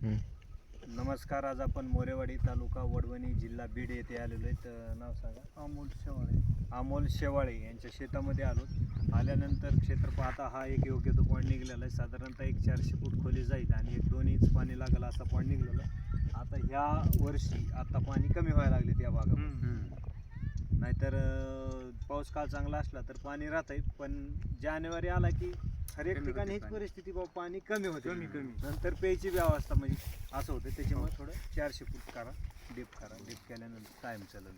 नमस्कार. आज आपण मोरेवाडी तालुका वडवणी जिल्हा बीड येथे आलेलो आहे. तर नाव सांगा. अमोल शेवाळे यांच्या शेतामध्ये आलो. आल्यानंतर क्षेत्र पाहता हा एक योग्य तो पॉईंट निघलेला आहे. साधारणतः 400 फूट खोली जाईल आणि 2 इंच पाणी लागेल असा पॉईंट निघलेला आहे. आता ह्या वर्षी आता पाणी कमी व्हायला लागले त्या भागामध्ये. नाहीतर पाऊस काळ चांगला असला तर पाणी राहतंय, पण जानेवारी आला की हर एक ठिकाणी हीच परिस्थिती, पाणी कमी होते. नंतर प्यायची व्यवस्था म्हणजे असं होतं. त्याच्यामुळे थोडं 400 फूट करा, डीप केल्यानंतर टाईम चालेल.